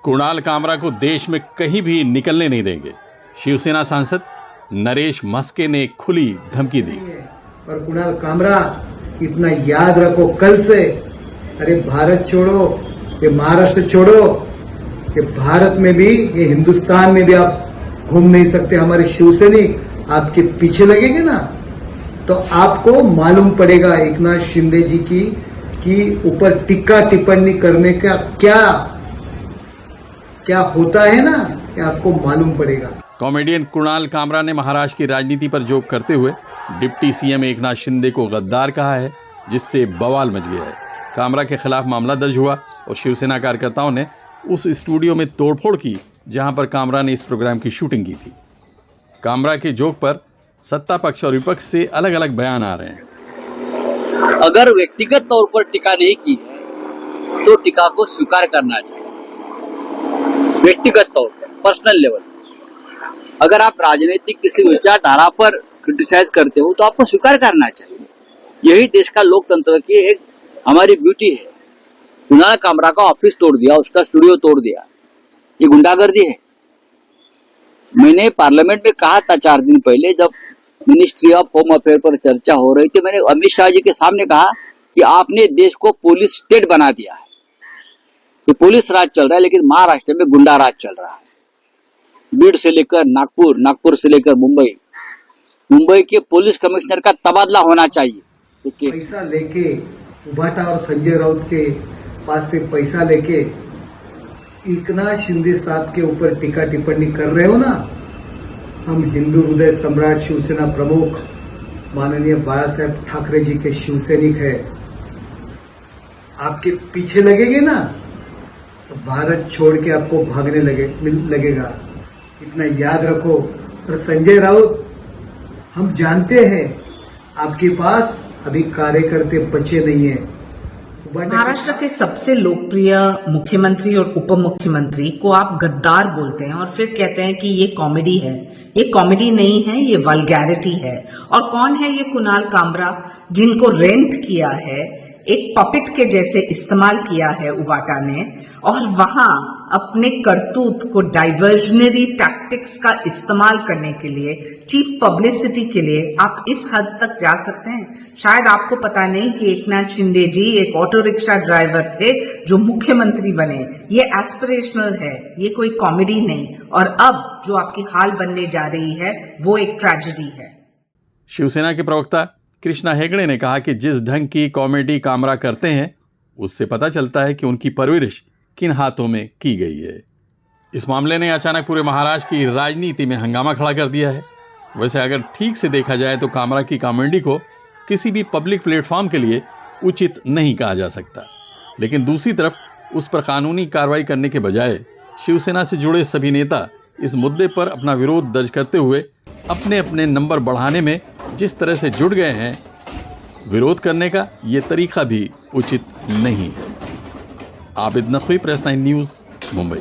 कुणाल कामरा को देश में कहीं भी निकलने नहीं देंगे, शिवसेना सांसद नरेश मस्के ने खुली धमकी दी। और कुणाल कामरा इतना याद रखो, कल से अरे भारत छोड़ो, ये महाराष्ट्र छोड़ो, ये भारत में भी, ये हिंदुस्तान में भी आप घूम नहीं सकते। हमारे शिवसैनिक आपके पीछे लगेंगे ना, तो आपको मालूम पड़ेगा एकनाथ शिंदे जी की ऊपर टीका टिप्पणी करने का क्या होता है ना, ये आपको मालूम पड़ेगा। कॉमेडियन कुणाल कामरा ने महाराष्ट्र की राजनीति पर जोक करते हुए डिप्टी सीएम एकनाथ शिंदे को गद्दार कहा है, जिससे बवाल मच गया है। कामरा के खिलाफ मामला दर्ज हुआ और शिवसेना कार्यकर्ताओं ने उस स्टूडियो में तोड़फोड़ की जहां पर कामरा ने इस प्रोग्राम की शूटिंग की थी। कामरा के जोक पर सत्ता पक्ष और विपक्ष से अलग अलग बयान आ रहे हैं। अगर व्यक्तिगत तौर पर टीका नहीं की है तो टीका को स्वीकार करना चाहिए। व्यक्तिगत तौर पर, पर्सनल लेवल, अगर आप राजनीतिक किसी विचारधारा पर क्रिटिसाइज करते हो तो आपको स्वीकार करना चाहिए। यही देश का लोकतंत्र की एक हमारी ब्यूटी है। कुणाल कामरा का ऑफिस तोड़ दिया, उसका स्टूडियो तोड़ दिया, ये गुंडागर्दी है। मैंने पार्लियामेंट में कहा था 4 दिन पहले, जब मिनिस्ट्री ऑफ होम अफेयर पर चर्चा हो रही थी, मैंने अमित शाह जी के सामने कहा कि आपने देश को पुलिस स्टेट बना दिया है। ये पुलिस राज चल रहा है, लेकिन महाराष्ट्र में गुंडा राज चल रहा है। बीड से लेकर नागपुर, नागपुर से लेकर मुंबई, मुंबई के पुलिस कमिश्नर का तबादला होना चाहिए। तो पैसा लेके उभाटा और संजय राउत के पास से पैसा लेके एकनाथ शिंदे साहब के ऊपर टीका टिप्पणी कर रहे हो ना। हम हिंदू हृदय सम्राट शिवसेना प्रमुख माननीय बाला साहेब ठाकरे जी के शिवसैनिक है, आपके पीछे लगेंगे ना तो भारत छोड़ के आपको भागने लगेगा, इतना याद रखो। और संजय राउत, हम जानते हैं आपके पास अभी कार्यकर्ते बचे नहीं हैं। महाराष्ट्र के सबसे लोकप्रिय मुख्यमंत्री और उप मुख्यमंत्री को आप गद्दार बोलते हैं और फिर कहते हैं कि ये कॉमेडी है। ये कॉमेडी नहीं है, ये वल्गैरिटी है। और कौन है ये कुणाल कामरा, जिनको रेंट किया है, एक पपेट के जैसे इस्तेमाल किया है उबाटा ने, और वहां अपने करतूत को डाइवर्जनरी टैक्टिक्स का इस्तेमाल करने के लिए, चीप पब्लिसिटी के लिए आप इस हद तक जा सकते हैं। शायद आपको पता नहीं कि एकनाथ शिंदे जी एक ऑटो रिक्शा ड्राइवर थे जो मुख्यमंत्री बने। ये एस्पिरेशनल है, ये कोई कॉमेडी नहीं। और अब जो आपकी हाल बनने जा रही है वो एक ट्रेजेडी है। शिवसेना के प्रवक्ता कृष्णा हेगड़े ने कहा कि जिस ढंग की कॉमेडी कामरा करते हैं उससे पता चलता है कि उनकी परवरिश किन हाथों में की गई है। इस मामले ने अचानक पूरे महाराष्ट्र की राजनीति में हंगामा खड़ा कर दिया है। वैसे अगर ठीक से देखा जाए तो कामरा की कॉमेडी को किसी भी पब्लिक प्लेटफॉर्म के लिए उचित नहीं कहा जा सकता, लेकिन दूसरी तरफ उस पर कानूनी कार्रवाई करने के बजाय शिवसेना से जुड़े सभी नेता इस मुद्दे पर अपना विरोध दर्ज करते हुए अपने अपने नंबर बढ़ाने में जिस तरह से जुट गए हैं, विरोध करने का ये तरीका भी उचित नहीं है। Abid Naqvi, press 9 news, Mumbai.